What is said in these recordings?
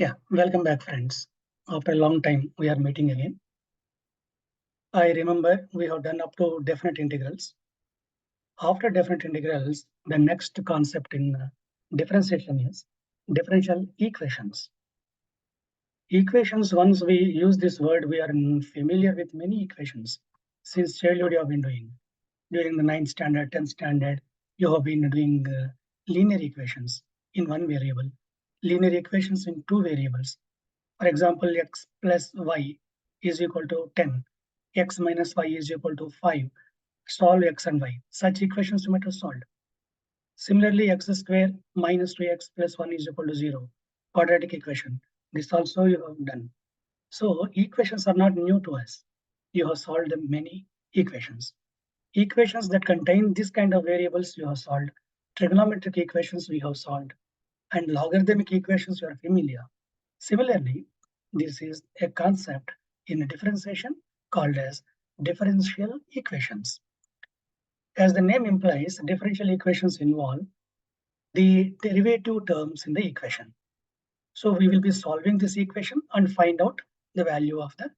Yeah, welcome back, friends. After a long time, we are meeting again. I remember we have done up to definite integrals. After definite integrals, the next concept in differentiation is differential equations. Equations, once we use this word, we are familiar with many equations. Since childhood, you have been doing. During the 9th standard, 10th standard, you have been doing linear equations in one variable, linear equations in two variables. For example, x plus y is equal to 10, x minus y is equal to 5. Solve x and y. Such equations you might have solved. Similarly, x square minus 2x plus 1 is equal to 0. Quadratic equation. This also you have done. So equations are not new to us. You have solved many equations. Equations that contain this kind of variables you have solved. Trigonometric equations we have solved. And logarithmic equations you are familiar. Similarly, this is a concept in differentiation called as differential equations. As the name implies, differential equations involve the derivative terms in the equation. So we will be solving this equation and find out the value of the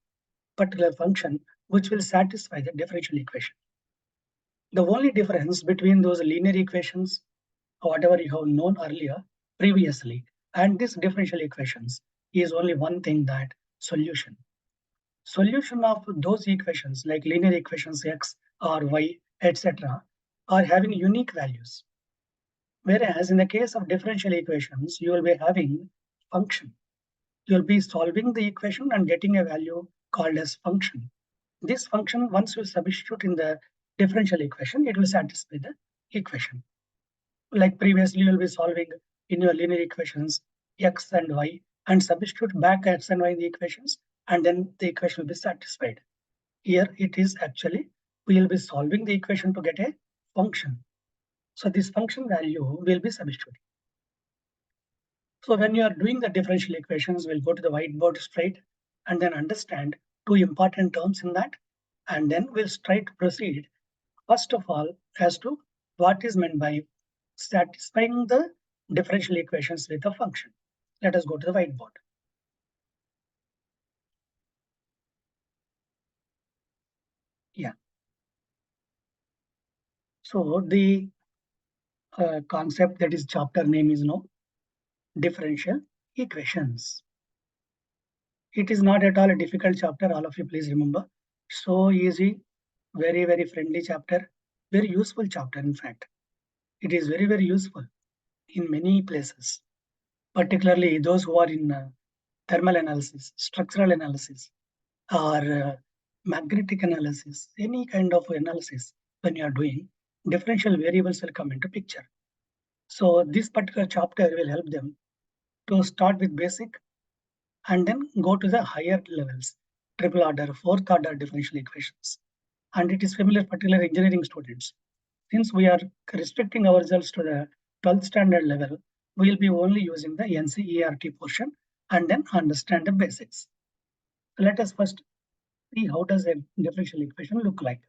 particular function which will satisfy the differential equation. The only difference between those linear equations, whatever you have known earlier, previously, and these differential equations is only one thing, that solution. Solution of those equations like linear equations x or y, etc., are having unique values. Whereas in the case of differential equations, you will be having function. You will be solving the equation and getting a value called as function. This function, once you substitute in the differential equation, it will satisfy the equation. Like previously, you will be solving in your linear equations x and y and substitute back x and y in the equations, and then the equation will be satisfied. Here it is actually, we will be solving the equation to get a function. So this function value will be substituted. So when you are doing the differential equations, we'll go to the whiteboard straight and then understand two important terms in that. And then we'll try to proceed, first of all, as to what is meant by satisfying the differential equations with a function. Let us go to the whiteboard. Yeah. So the concept, that is chapter name, is now differential equations. It is not at all a difficult chapter, all of you please remember. So easy, very, very friendly chapter, very useful chapter in fact. It is very, very useful in many places, particularly those who are in thermal analysis, structural analysis, or magnetic analysis, any kind of analysis. When you are doing, differential variables will come into picture. So this particular chapter will help them to start with basic and then go to the higher levels, triple order, fourth order differential equations. And it is familiar, particularly engineering students. Since we are restricting ourselves to the 12th standard level, we will be only using the NCERT portion and then understand the basics. So let us first see how does a differential equation look like.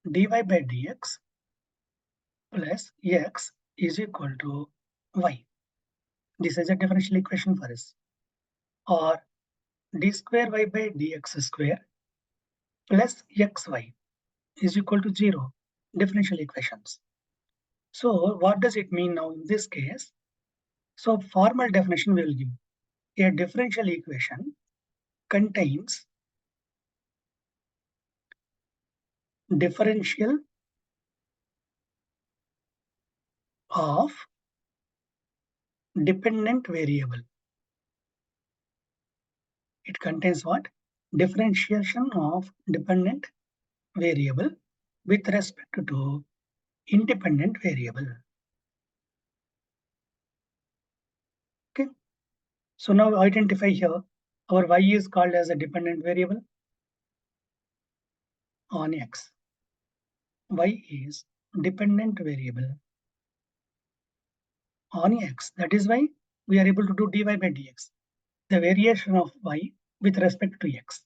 Dy by dx plus x is equal to y. This is a differential equation for us. Or d square y by dx square plus xy is equal to 0. Differential equations. So what does it mean now in this case? So formal definition we will give. A differential equation contains differential of dependent variable. It contains what? Differentiation of dependent variable with respect to independent variable. Okay. So now identify here, our y is called as a dependent variable on x. Y is dependent variable on x. That is why we are able to do dy by dx, the variation of y with respect to x.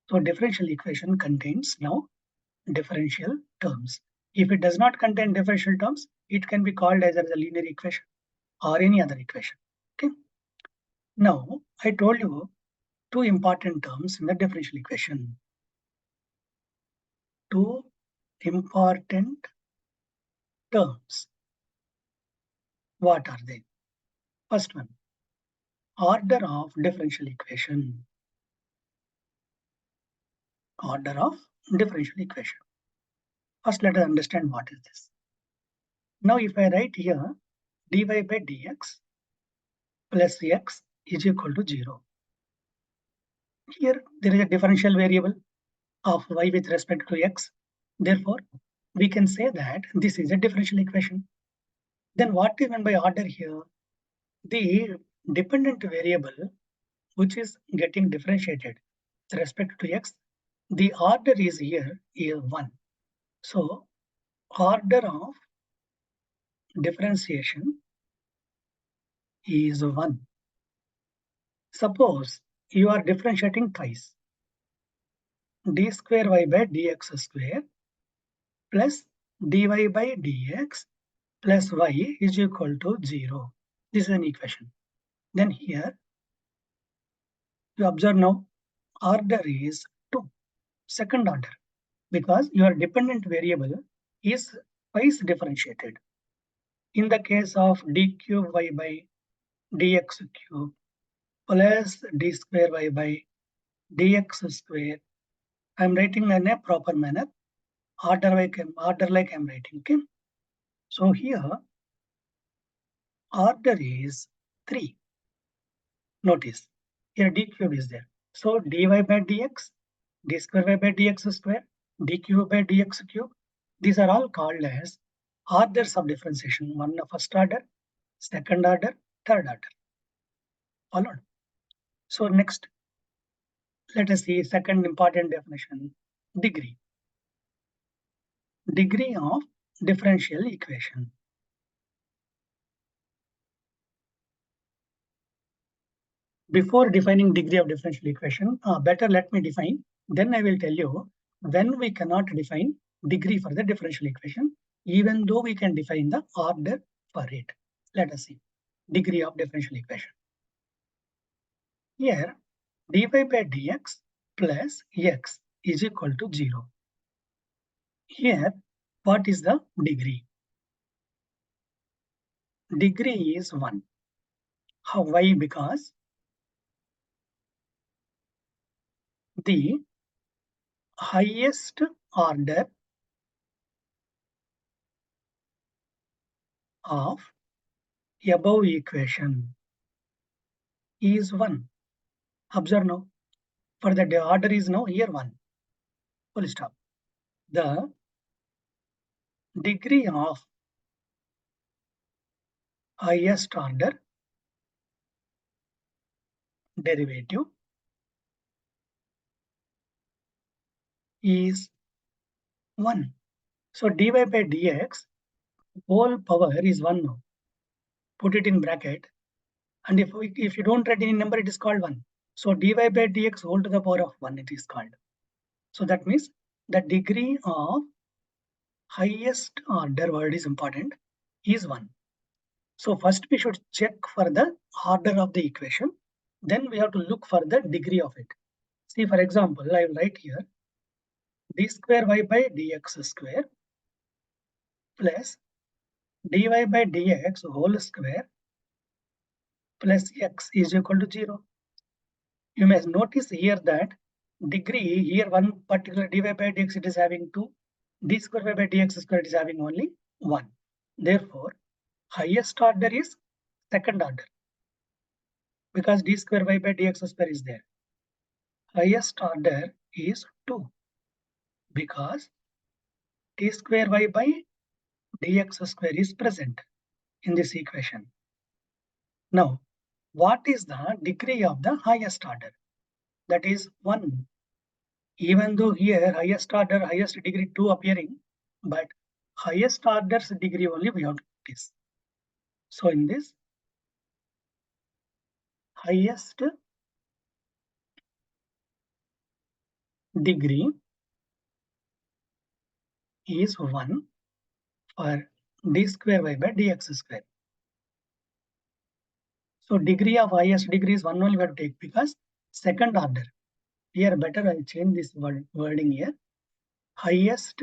So differential equation contains now differential terms. If it does not contain differential terms, it can be called either as a linear equation or any other equation. Okay. Now, I told you two important terms in the differential equation. Two important terms. What are they? First one, order of differential equation. Order of differential equation. First, let us understand what is this. Now, if I write here dy by dx plus x is equal to 0. Here, there is a differential variable of y with respect to x. Therefore, we can say that this is a differential equation. Then what is meant by order here? The dependent variable which is getting differentiated with respect to x, the order is here 1. So, order of differentiation is 1. Suppose you are differentiating twice. D square y by dx square plus dy by dx plus y is equal to 0. This is an equation. Then here you observe now order is 2, second order, because your dependent variable is twice differentiated. In the case of d cube y by dx cube plus d square y by dx square, I am writing in a proper manner, order like I'm writing. Okay. So here order is 3. Notice here d cube is there. So dy by dx, d square y by dx square, d cube by dx cube. These are all called as orders of differentiation. One first order, second order, third order. Followed. So next, let us see second important definition, degree. Degree of differential equation. Before defining degree of differential equation, better let me define. Then I will tell you when we cannot define degree for the differential equation, even though we can define the order for it. Let us see degree of differential equation. Here, dy by dx plus x is equal to 0. Here, what is the degree? Degree is 1. How? Why? Because the highest order of above equation is 1. Observe now. For the order is now here 1. Full stop. The degree of highest order derivative is 1. So dy by dx whole power is 1 now. Put it in bracket. And if you don't write any number, it is called 1. So dy by dx whole to the power of 1 it is called. So that means the degree of highest order word is important is 1. So first we should check for the order of the equation. Then we have to look for the degree of it. See, for example, I will write here d square y by dx square plus dy by dx whole square plus x is equal to 0. You may notice here that degree here one particular dy by dx it is having 2, d square by dx square it is having only 1. Therefore, highest order is second order because d square y by dx square is there. Highest order is 2 because d square y by dx square is present in this equation. Now, what is the degree of the highest order? That is 1. Even though here highest order, highest degree 2 appearing, but highest order's degree only we have to notice. So in this, highest degree is 1 for d square y by dx square. So degree of highest degree is 1 only we have to take because second order. Here better I change this wording here. Highest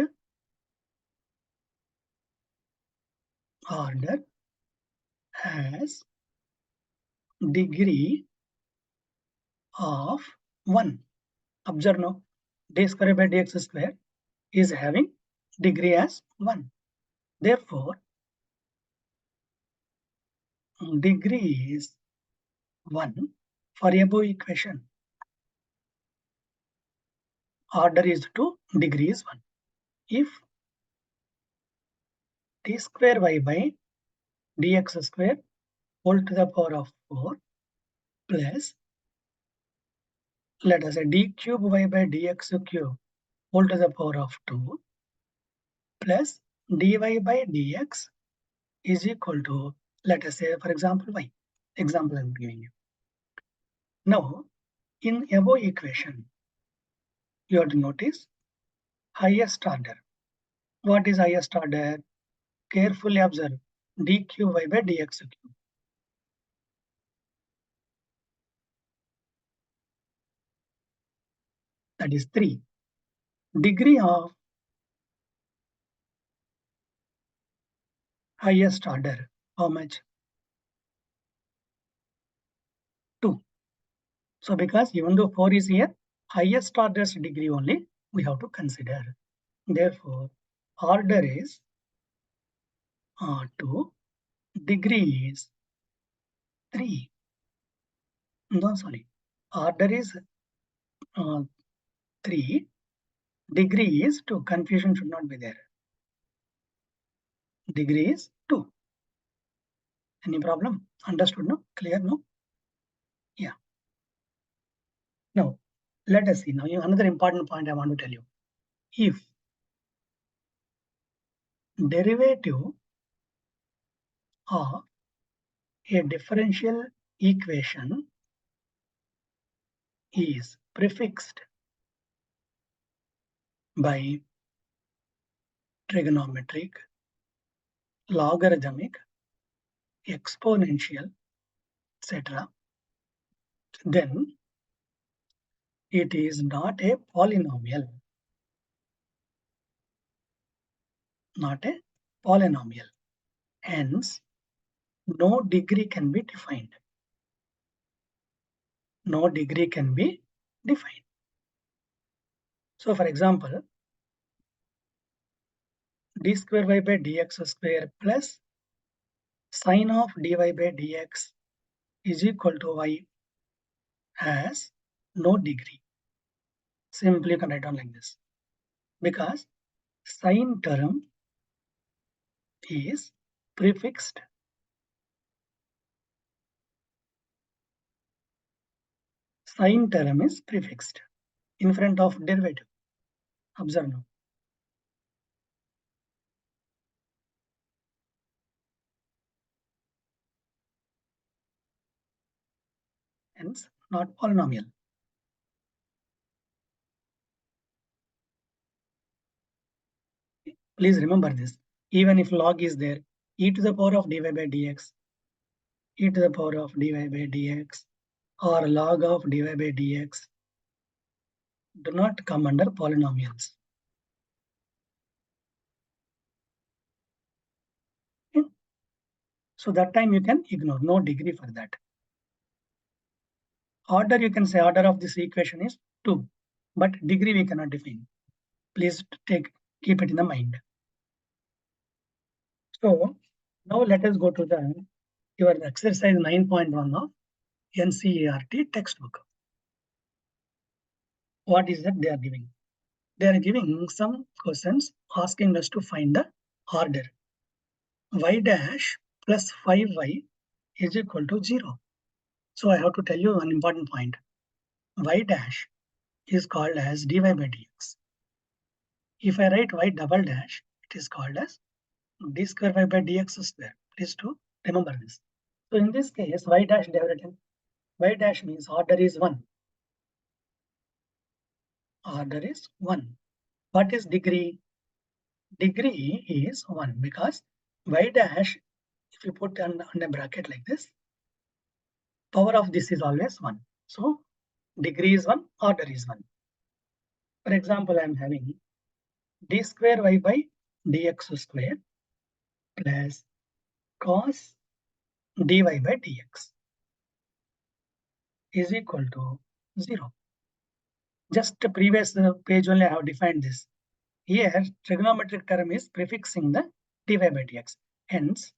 order has degree of 1. Observe now, d square by dx square is having degree as 1. Therefore, degree is 1 for above equation. Order is 2, degree is 1. If d square y by dx square whole to the power of 4 plus, let us say, d cube y by dx cube whole to the power of 2 plus dy by dx is equal to, let us say, for example, y. Example I'm giving you. Now, in above equation, you have to notice highest order. What is highest order? Carefully observe d cube y by dx cube. That is 3. Degree of highest order, how much? 2. So because even though 4 is here, highest order's degree only we have to consider. Therefore, order is 2, degree is 3. No, sorry. Order is 3, degree is 2. Confusion should not be there. Degree is 2. Any problem? Understood? No? Clear? No? Yeah. Now, let us see. Now, another important point I want to tell you. If derivative of a differential equation is prefixed by trigonometric, logarithmic, exponential, etc., then it is not a polynomial. Not a polynomial. Hence, no degree can be defined. No degree can be defined. So, for example, d square y by dx square plus sine of dy by dx is equal to y has no degree. Simply you can write down like this. Because sine term is prefixed. Sine term is prefixed in front of derivative. Observe now. Hence, not polynomial. Please remember this. Even if log is there, e to the power of dy by dx, e to the power of dy by dx, or log of dy by dx do not come under polynomials. Okay? So that time you can ignore, no degree for that. Order, you can say order of this equation is 2, but degree we cannot define. Please keep it in the mind. So now let us go to your exercise 9.1 of NCERT textbook. What is that they are giving? They are giving some questions asking us to find the order. Y dash plus 5y is equal to 0. So I have to tell you an important point. Y dash is called as dy by dx. If I write y double dash, it is called as d square y by dx square. Please to remember this. So in this case, y dash they have written. Y dash means order is 1. Order is 1. What is degree? Degree is 1 because y dash, if you put on a bracket like this, power of this is always 1. So degree is 1, order is 1. For example, I am having d square y by dx square plus cos dy by dx is equal to 0. Just the previous page only I have defined this. Here, trigonometric term is prefixing the dy by dx. Hence,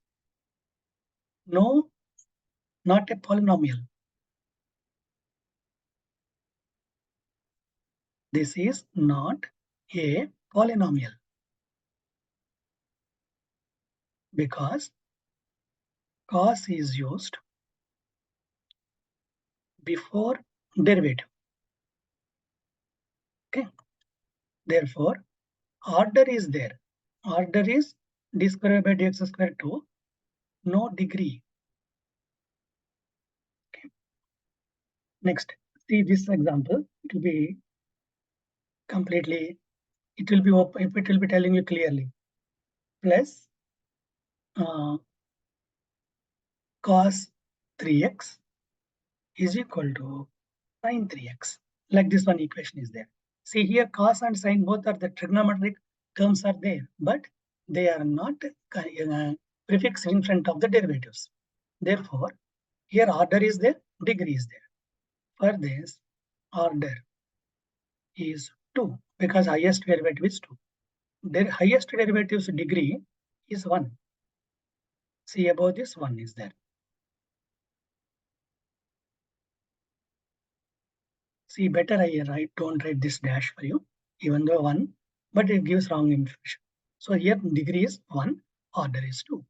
no, not a polynomial. This is not a polynomial because cos is used before derivative. Okay. Therefore, order is there. Order is d square by dx square 2, no degree. Okay. Next, see this example. It will be completely, it will be open, if it will be telling you clearly. Plus cos 3x is equal to sin 3x. Like this one equation is there. See here, cos and sin both are the trigonometric terms are there, but they are not prefixed in front of the derivatives. Therefore, here order is there, degree is there. For this, order is 2 because highest derivative is 2. Their highest derivative's degree is 1. See above this 1 is there. See, better I don't write this dash for you, even though 1, but it gives wrong information. So here degree is 1, order is 2.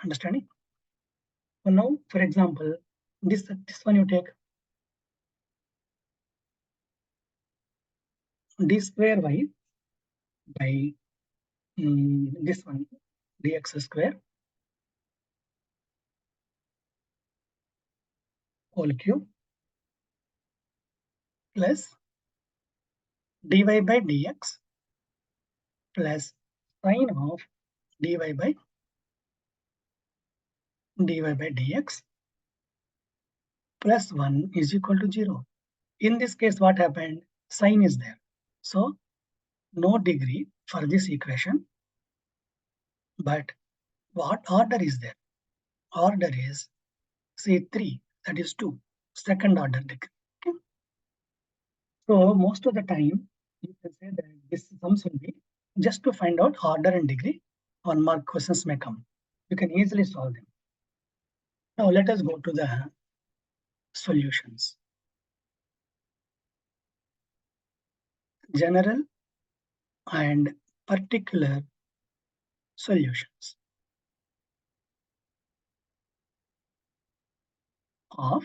Understanding? So now, for example, this one you take d square y by this one dx square whole cube plus dy by dx plus sine of dy by dx plus 1 is equal to 0. In this case, what happened? Sine is there. So no degree for this equation. But what order is there? Order is say 3, that is 2, second order degree. Okay? So most of the time, you can say that this sums will be just to find out order and degree. 1 mark questions may come. You can easily solve them. Now let us go to the solutions. General and particular solutions of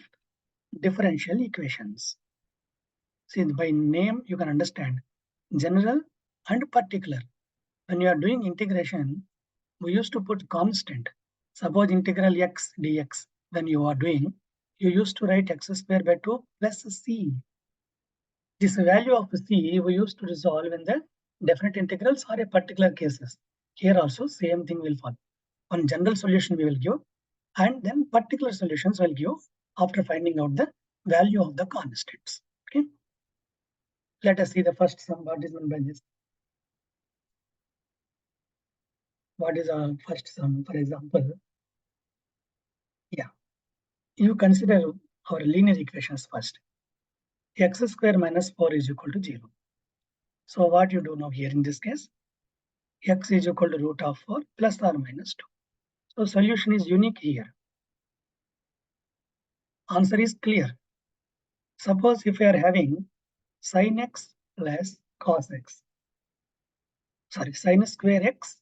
differential equations. See, by name you can understand general and particular. When you are doing integration, we used to put constant. Suppose integral x dx, when you are doing, you used to write x square by 2 plus c. This value of c we used to resolve in the definite integrals or a particular cases. Here also same thing will follow. One general solution we will give, and then particular solutions will give after finding out the value of the constants. Okay. Let us see the first sum. What is meant by this? What is our first sum? For example, yeah, you consider our linear equations first. X square minus 4 is equal to 0. So what you do now here in this case, x is equal to root of 4 plus or minus 2. So solution is unique here. Answer is clear. Suppose if we are having sin x plus cos x, sorry, sin square x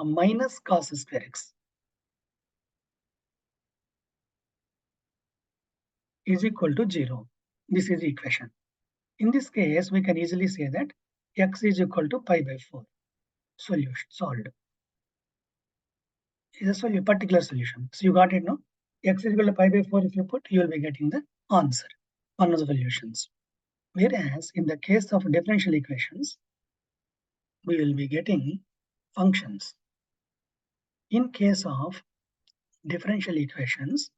minus cos square x is equal to 0. This is the equation. In this case, we can easily say that x is equal to pi by 4. Solution solved. Is a particular solution. So you got it now. X is equal to pi by 4. If you put, you will be getting the answer. One of the solutions. Whereas in the case of differential equations, we will be getting functions. In case of differential equations,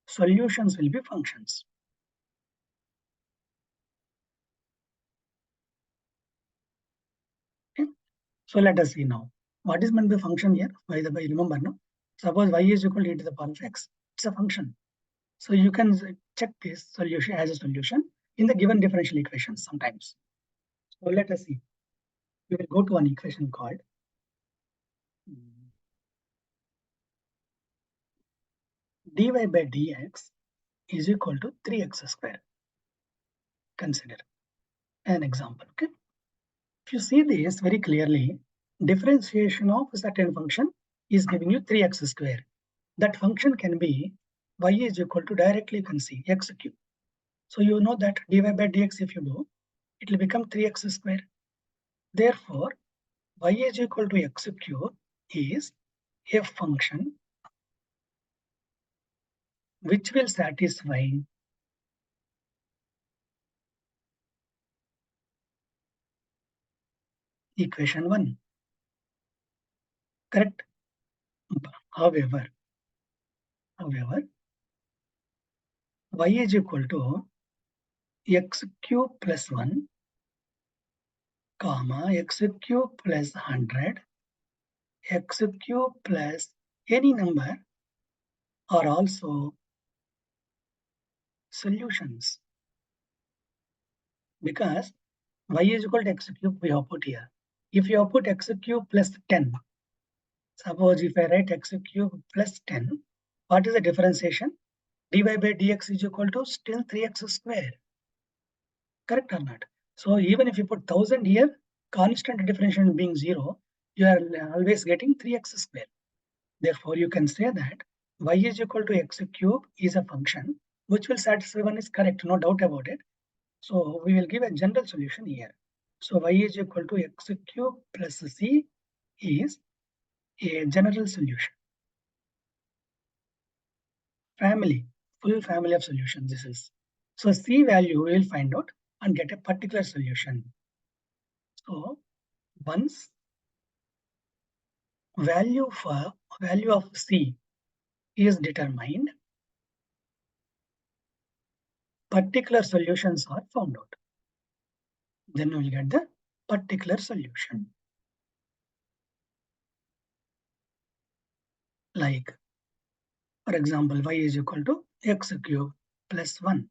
solutions will be functions. Okay. So let us see now. What is meant by function here? By the way, remember, no? Suppose y is equal to e to the power of x. It's a function. So you can check this solution as a solution in the given differential equations sometimes. So let us see. We will go to an equation called dy by dx is equal to 3x square. Consider an example. Okay. If you see this very clearly, differentiation of a certain function is giving you 3x square. That function can be y is equal to, directly you can see, x cube. So you know that dy by dx, if you do, it will become 3x square. Therefore, y is equal to x cube is a function which will satisfy equation 1. Correct? However, y is equal to x cube plus 1, comma, x cube plus 100, x cube plus any number are also solutions, because y is equal to x cube we have put here. If you have put x cube plus 10, suppose if I write x cube plus 10, what is the differentiation? Dy by dx is equal to still 3x square. Correct or not? So even if you put 1000 here, constant differentiation being 0, you are always getting 3x square. Therefore, you can say that y is equal to x cube is a function which will satisfy one is correct, no doubt about it. So we will give a general solution here. So y is equal to x cube plus c is a general solution. Family, full family of solutions this is. So c value we will find out and get a particular solution. So once value of c is determined, particular solutions are found out. Then we will get the particular solution. Like, for example, y is equal to x cube plus 1,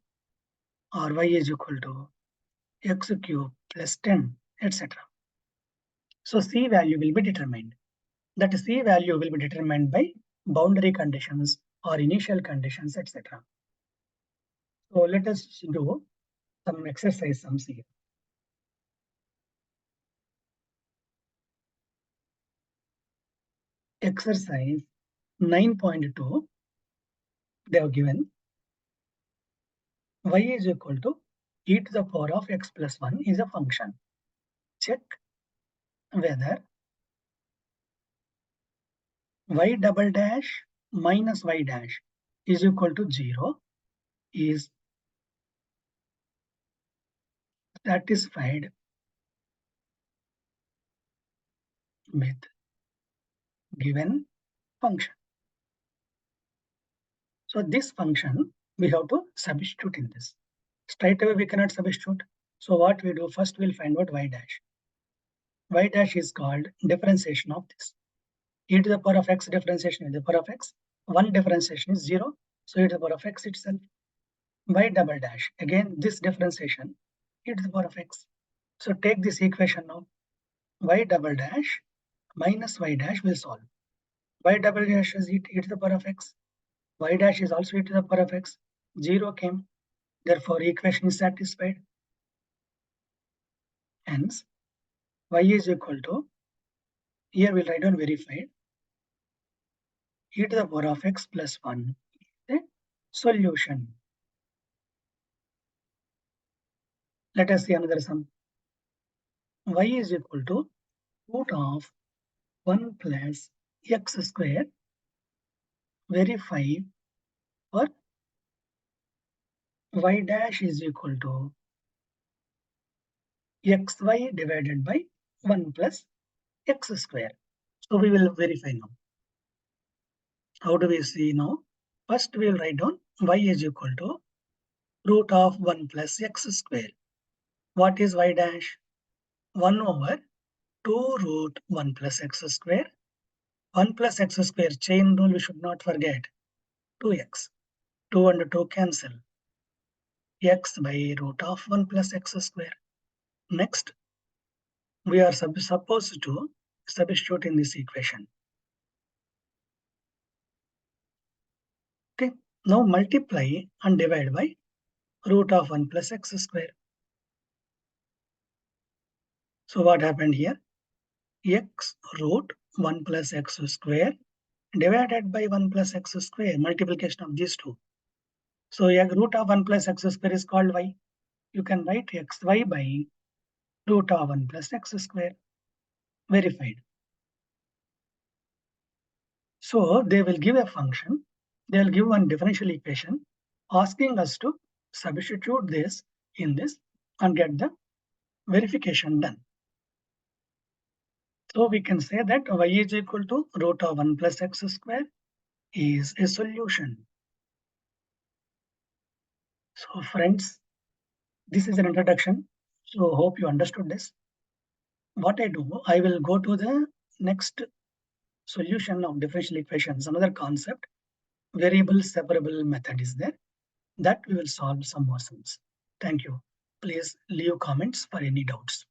or y is equal to x cube plus 10, etc. So c value will be determined. That c value will be determined by boundary conditions or initial conditions, etc. So let us do some exercise sums here. Exercise 9.2, they have given y is equal to e to the power of x plus 1 is a function. Check whether y double dash minus y dash is equal to 0 is satisfied with given function. So this function we have to substitute in this. Straight away we cannot substitute. So what we do, first we'll find out y dash. Y dash is called differentiation of this. E to the power of x differentiation, e to the power of x. One differentiation is 0. So e to the power of x itself. Y double dash, again this differentiation, e to the power of x. So take this equation now. Y double dash minus y dash will solve. Y double dash is e to the power of x. Y dash is also e to the power of x. 0 came. Therefore, equation is satisfied. Hence, y is equal to, here we'll write down verified, e to the power of x plus 1 is the solution. Let us see another sum. Y is equal to root of 1 plus x square. Verify for y dash is equal to xy divided by 1 plus x square. So we will verify now. How do we see now? First, we will write down y is equal to root of 1 plus x square. What is y dash? 1 over 2 root 1 plus x square. 1 plus x square chain rule we should not forget. 2x. 2 and 2 cancel. X by root of 1 plus x square. Next, we are supposed to substitute in this equation. Okay. Now multiply and divide by root of 1 plus x square. So what happened here? X root 1 plus x square divided by 1 plus x square, multiplication of these two. So root of 1 plus x square is called y. You can write xy by root of 1 plus x square. Verified. So they will give a function. They will give one differential equation asking us to substitute this in this and get the verification done. So we can say that y is equal to root of 1 plus x square is a solution. So friends, this is an introduction. So hope you understood this. What I do, I will go to the next solution of differential equations. Another concept, variable separable method is there that we will solve some more sums. Thank you. Please leave comments for any doubts.